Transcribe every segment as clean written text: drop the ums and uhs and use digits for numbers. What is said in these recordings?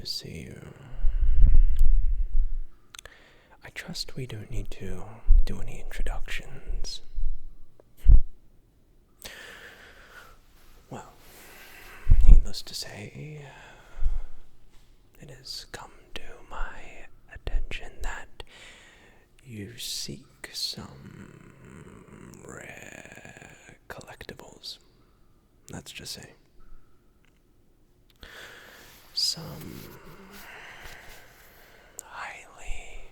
to see you. I trust we don't need to do any introductions. Well, needless to say, it has come to my attention that you seek some rare collectibles. Let's just say some highly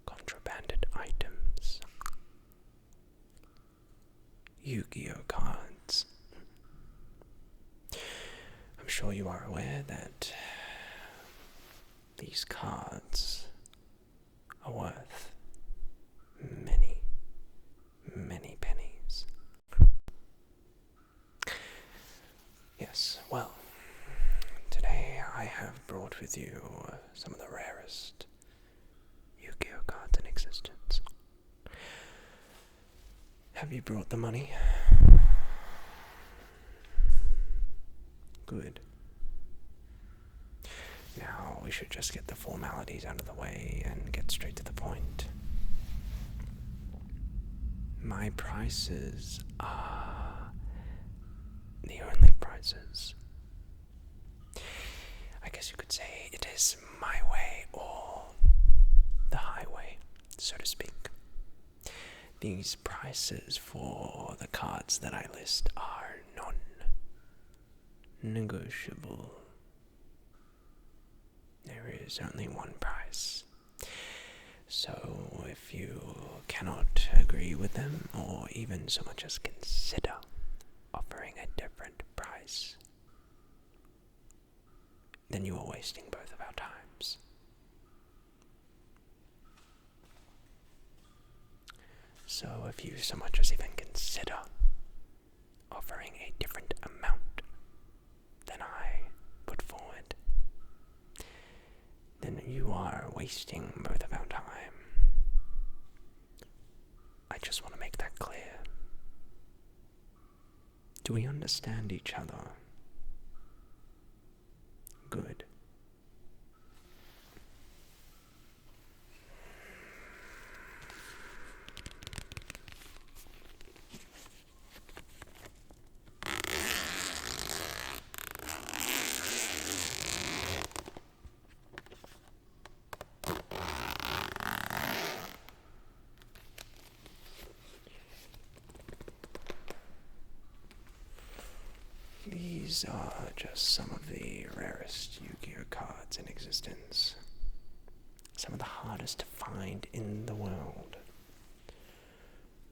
contrabanded items. Yu-Gi-Oh cards. I'm sure you are aware that these cards are worth many, many pennies. Yes, well, today I have brought with you some of the rarest Yu-Gi-Oh cards in existence. Have you brought the money? Good. Now we should just get the formalities out of the way and get straight to the point. My prices are the only prices. I guess you could say it is my way or the highway, so to speak. These prices for the cards that I list are non-negotiable. There is only one price. So if you cannot agree with them, or even so much as consider offering a different price, then you are wasting both of our times. So if you so much as even consider offering a different amount than I put forward, then you are wasting both of our time. I just want to make that clear. Do we understand each other? Good. These are just some of the rarest Yu-Gi-Oh cards in existence. Some of the hardest to find in the world.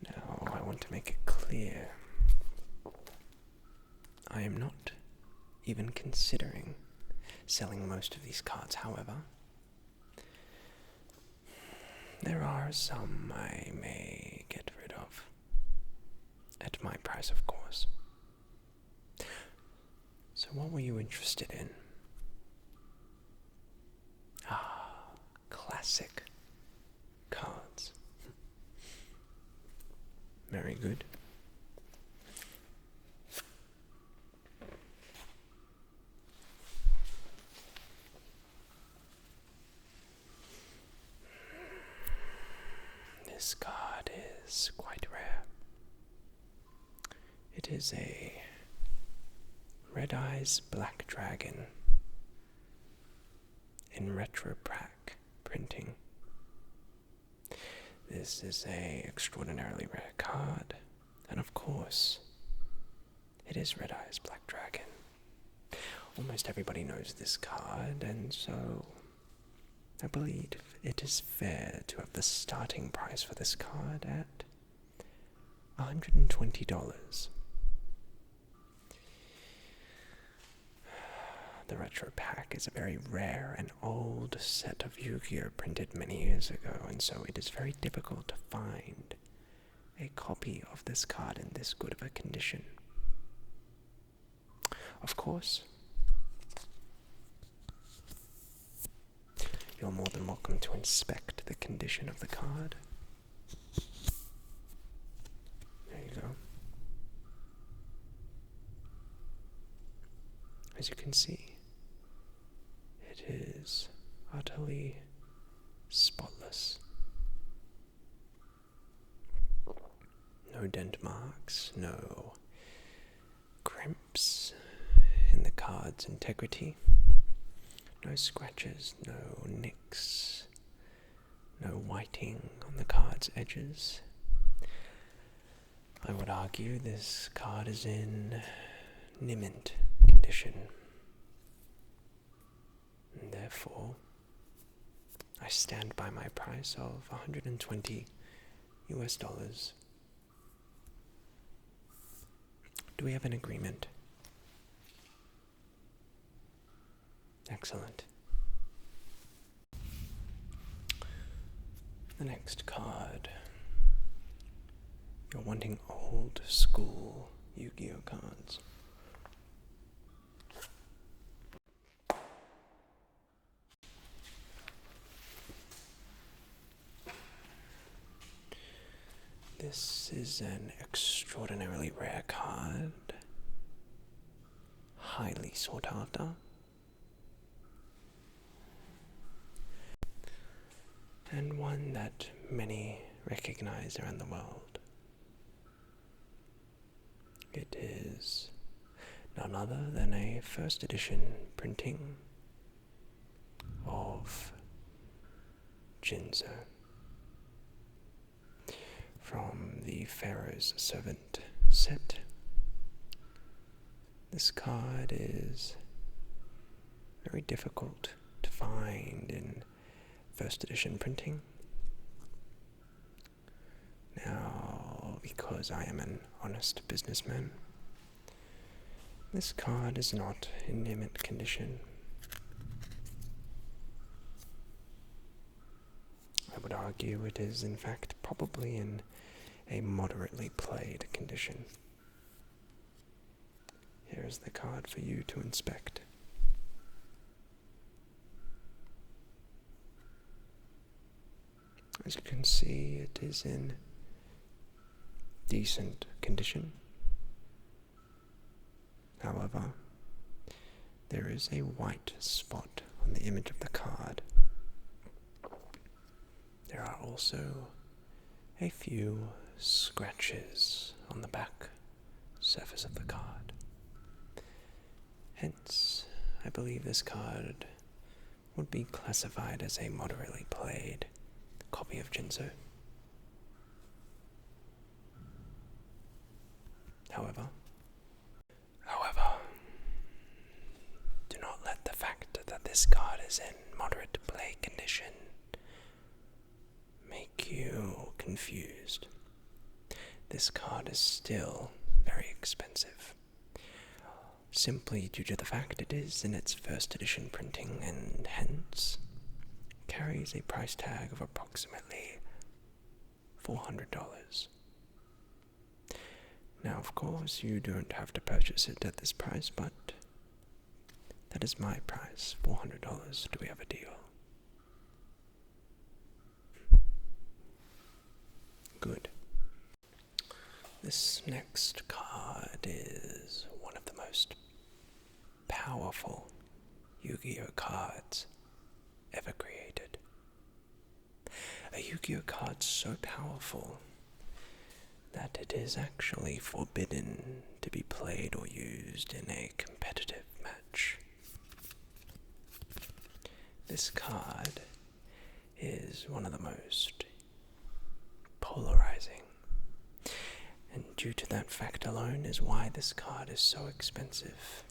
Now, I want to make it clear. I am not even considering selling most of these cards, however. There are some I may get rid of. At my price, of course. So what were you interested in? Classic cards. Very good. This card is quite rare. It is a Red Eyes Black Dragon in retro printing. This is a extraordinarily rare card, and of course, it is Red Eyes Black Dragon. Almost everybody knows this card, and so I believe it is fair to have the starting price for this card at $120. The retro pack is a very rare and old set of Yu-Gi-Oh printed many years ago, and so it is very difficult to find a copy of this card in this good of a condition. Of course, you're more than welcome to inspect the condition of the card. There you go. As you can see, it is utterly spotless. No dent marks, no crimps in the card's integrity, no scratches, no nicks, no whiting on the card's edges. I would argue this card is in mint condition, and therefore I stand by my price of $120 US. Do we have an agreement? Excellent. The next card. You're wanting old school Yu-Gi-Oh cards. This is an extraordinarily rare card, highly sought after, and one that many recognize around the world. It is none other than a first edition printing of Jinzo from the Pharaoh's Servant set. This card is very difficult to find in first edition printing. Now, because I am an honest businessman, this card is not in mint condition. I would argue it is in fact probably in a moderately played condition. Here is the card for you to inspect. As you can see, it is in decent condition. However, there is a white spot on the image of the card. There are also a few scratches on the back surface of the card. Hence, I believe this card would be classified as a moderately played copy of Jinzo. However, do not let the fact that this card is in moderate play condition make you confused. This card is still very expensive, simply due to the fact it is in its first edition printing and hence carries a price tag of approximately $400. Now, of course, you don't have to purchase it at this price, but that is my price, $400. Do we have a deal? Good. This next card is one of the most powerful Yu-Gi-Oh cards ever created. A Yu-Gi-Oh card so powerful that it is actually forbidden to be played or used in a competitive match. This card is one of the most polarizing, and due to that fact alone is why this card is so expensive.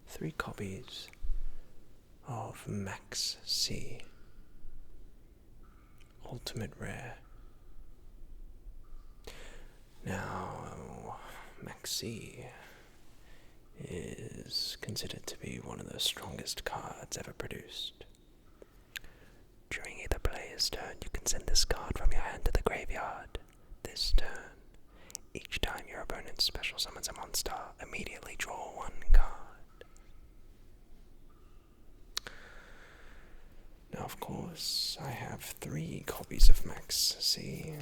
Three copies of Max C, Ultimate Rare. Now, Max C is considered to be one of the strongest cards ever produced. During either player's turn, you can send this card from your hand to the graveyard. This turn, each time your opponent special summons a monster, immediately draw one card. Now, of course, I have 3 copies of Max C,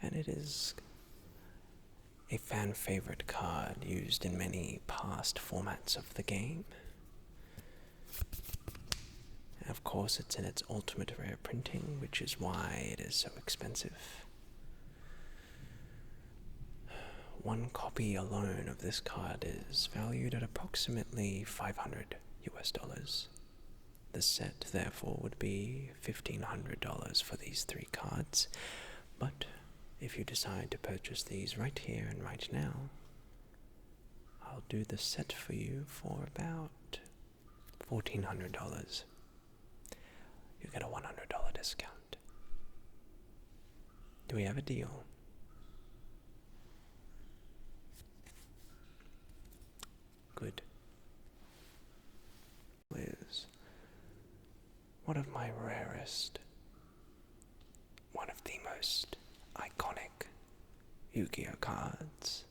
and it is a fan favorite card used in many past formats of the game. Of course, it's in its ultimate rare printing, which is why it is so expensive. One copy alone of this card is valued at approximately $500. The set, therefore, would be $1,500 for these 3 cards, but if you decide to purchase these right here and right now, I'll do the set for you for about $1,400. You get a $100 discount. Do we have a deal? Good. Is one of my rarest, one of the most iconic Yu-Gi-Oh cards.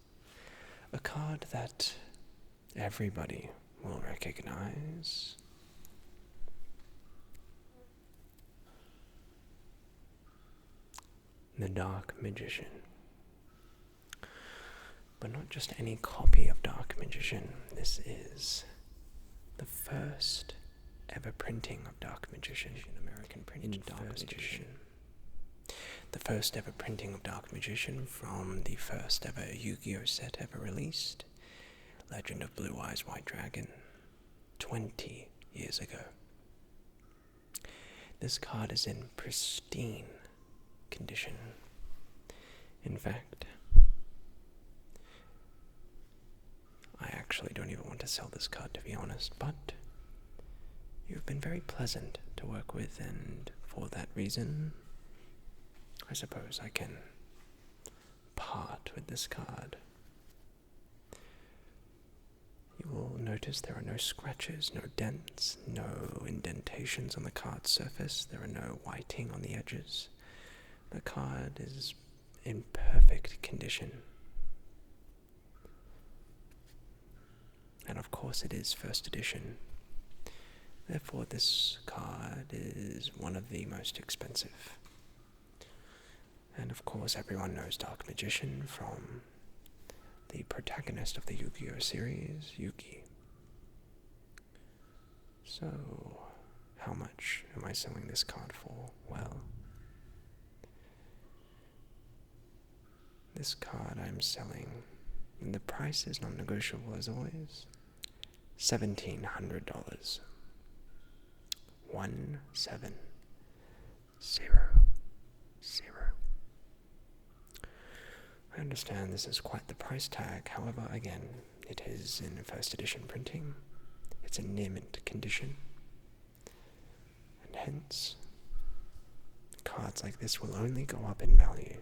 A card that everybody will recognize. The Dark Magician. But not just any copy of Dark Magician. This is the first ever printing of Dark Magician. American print in Dark Magician. The first ever printing of Dark Magician from the first ever Yu-Gi-Oh set ever released, Legend of Blue Eyes White Dragon, 20 years ago. This card is in pristine condition. In fact, I actually don't even want to sell this card, to be honest, but you've been very pleasant to work with, and for that reason, I suppose I can part with this card. You will notice there are no scratches, no dents, no indentations on the card's surface. There are no whiting on the edges. The card is in perfect condition. And of course it is first edition. Therefore this card is one of the most expensive. And of course everyone knows Dark Magician from the protagonist of the Yu-Gi-Oh series, Yugi. So, how much am I selling this card for? Well, this card I'm selling, and the price is non-negotiable as always, $1,700. 1-7-0-0. I understand this is quite the price tag, however, again, it is in first edition printing, it's in near mint condition, and hence, cards like this will only go up in value.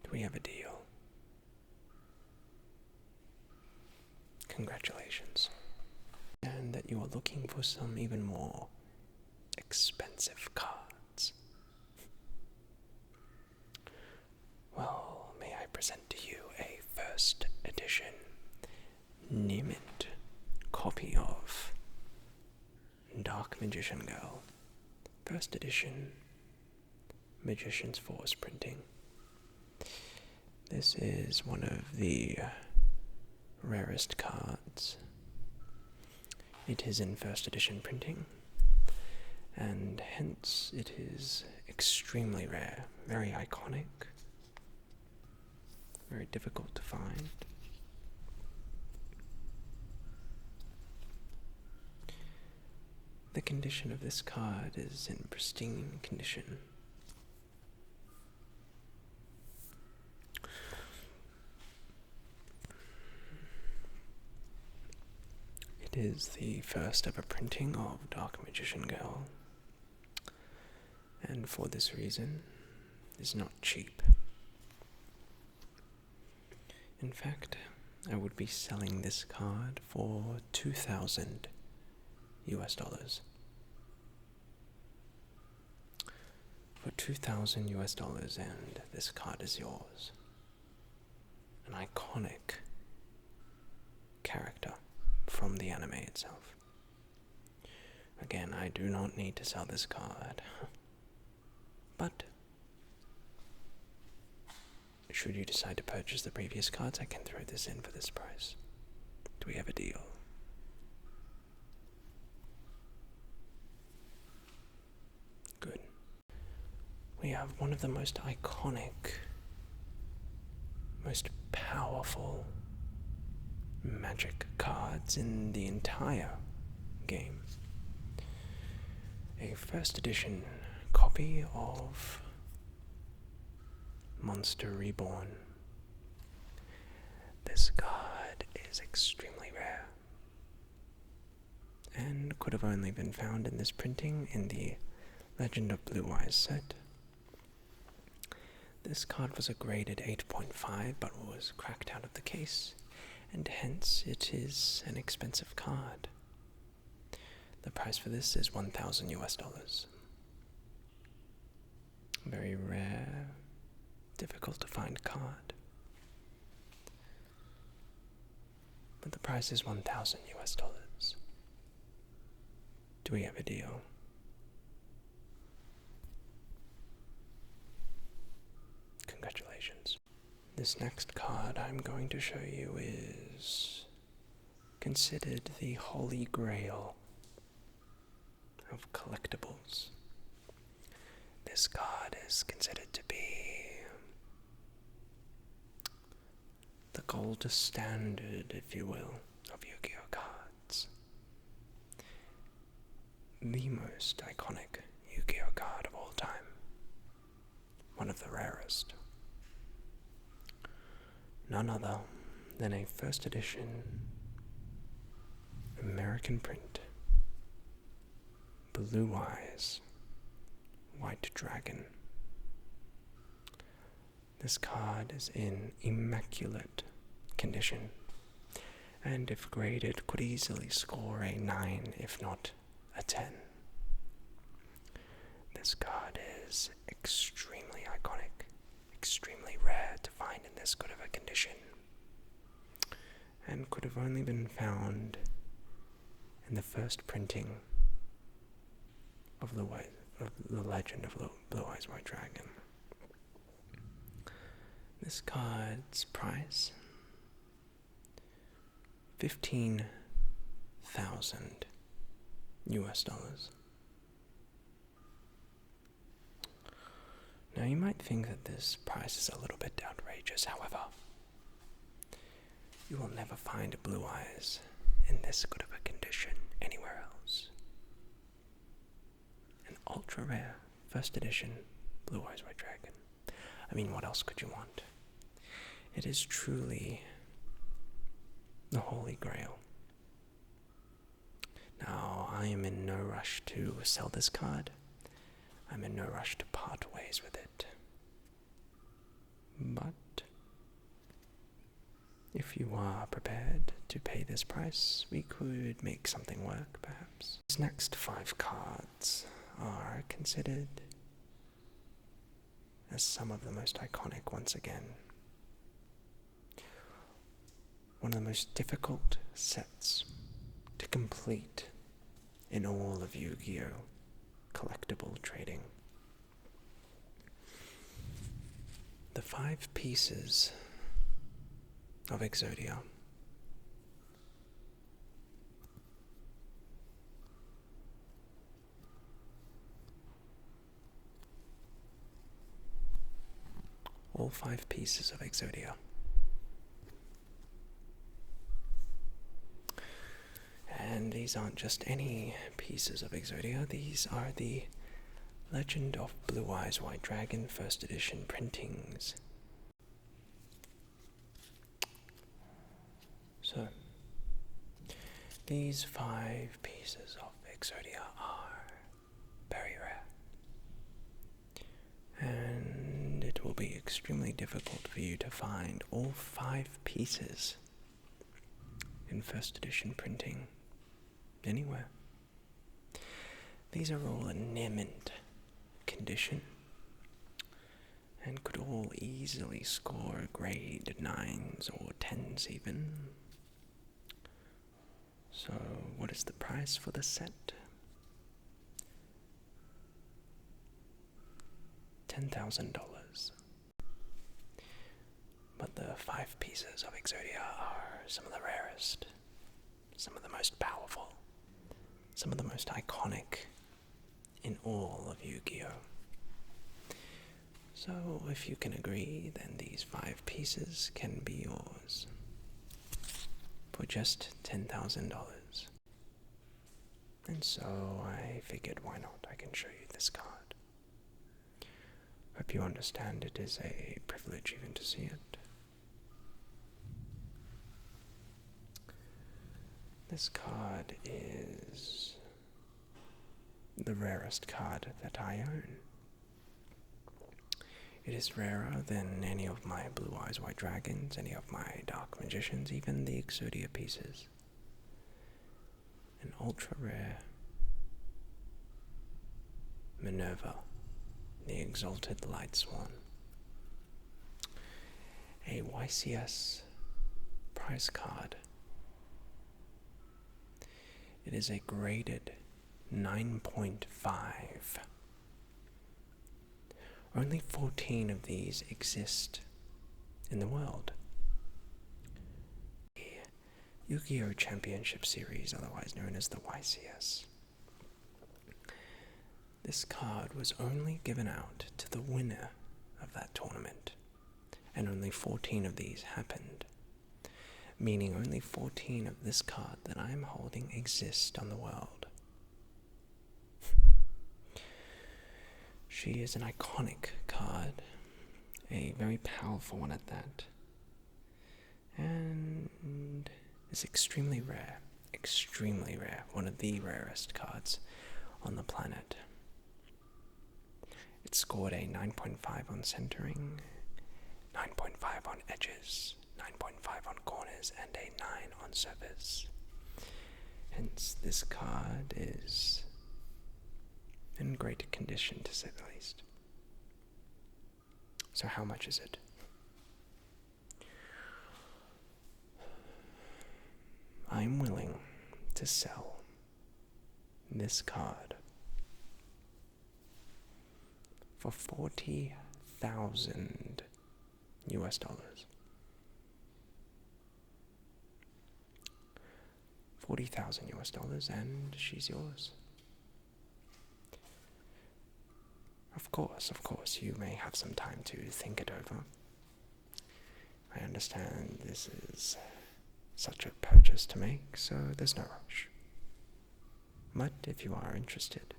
Do we have a deal? Congratulations. And that you are looking for some even more expensive cards. Well, may I present to you a first edition near mint copy of Dark Magician Girl. First edition Magician's Force printing. This is one of the rarest cards. It is in first edition printing, and hence it is extremely rare, very iconic, very difficult to find. The condition of this card is in pristine condition. It is the first ever printing of Dark Magician Girl, and for this reason, is not cheap. In fact, I would be selling this card for $2,000. For $2,000, and this card is yours. An iconic character from the anime itself. Again, I do not need to sell this card, but should you decide to purchase the previous cards, I can throw this in for this price. Do we have a deal? Good. We have one of the most iconic, most powerful magic cards in the entire game. A first edition copy of Monster Reborn. This card is extremely rare and could have only been found in this printing in the Legend of Blue Eyes set. This card was a graded 8.5 but was cracked out of the case, and hence it is an expensive card. The price for this is $1,000 US. Very rare, difficult to find card. But the price is $1,000 US. Do we have a deal? Congratulations. This next card I'm going to show you is considered the holy grail of collectibles. This card is considered to be the gold standard, if you will, of Yu-Gi-Oh cards. The most iconic Yu-Gi-Oh card of all time. One of the rarest. None other than a first edition American print Blue Eyes White Dragon. This card is in immaculate condition, and if graded could easily score a 9 if not a 10. This card is extremely iconic, extremely rare to find in this good of a condition, and could have only been found in the first printing of the Legend of Blue Eyes White Dragon. This card's price, $15,000 US. Now you might think that this price is a little bit outrageous, however, you will never find a Blue Eyes in this good of a condition anywhere else. An ultra rare first edition Blue Eyes White Dragon. I mean, what else could you want? It is truly the holy grail. Now, I am in no rush to sell this card. I'm in no rush to part ways with it. But if you are prepared to pay this price, we could make something work, perhaps. These next 5 cards are considered as some of the most iconic once again. One of the most difficult sets to complete in all of Yu-Gi-Oh! Collectible trading. The 5 pieces of Exodia. All 5 pieces of Exodia. And these aren't just any pieces of Exodia, these are the Legend of Blue Eyes White Dragon first edition printings. So, these 5 pieces of Exodia are very rare, and it will be extremely difficult for you to find all 5 pieces in first edition printing anywhere. These are all in near mint condition and could all easily score grade 9s or 10s even. So what is the price for the set? $10,000. but the 5 pieces of Exodia are some of the rarest, some of the most powerful, some of the most iconic in all of Yu-Gi-Oh! So, if you can agree, then these 5 pieces can be yours for just $10,000. And so I figured, why not? I can show you this card. Hope you understand it is a privilege even to see it. This card is the rarest card that I own. It is rarer than any of my Blue Eyes White Dragons, any of my Dark Magicians, even the Exodia pieces. An ultra rare Minerva, the Exalted Light Swan. A YCS prize card. It is a graded 9.5. Only 14 of these exist in the world. The Yu-Gi-Oh! Championship Series, otherwise known as the YCS. This card was only given out to the winner of that tournament, and only 14 of these happened, meaning only 14 of this card that I am holding exist on the world. She is an iconic card, a very powerful one at that, and is extremely rare, one of the rarest cards on the planet. It scored a 9.5 on centering, 9.5 on edges, 9.5 on corners, and a 9 on surface. Hence, this card is in great condition, to say the least. So how much is it? I'm willing to sell this card for $40,000 US. $40,000 US, and she's yours. Of course, you may have some time to think it over. I understand this is such a purchase to make, so there's no rush. But if you are interested,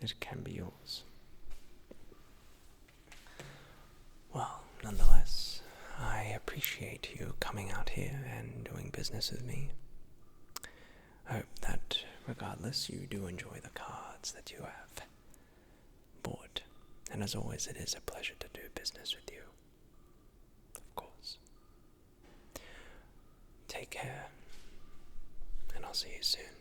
it can be yours. Well, nonetheless, I appreciate you coming out here and doing business with me. I hope that, regardless, you do enjoy the cards that you have bought. And as always, it is a pleasure to do business with you. Of course. Take care, and I'll see you soon.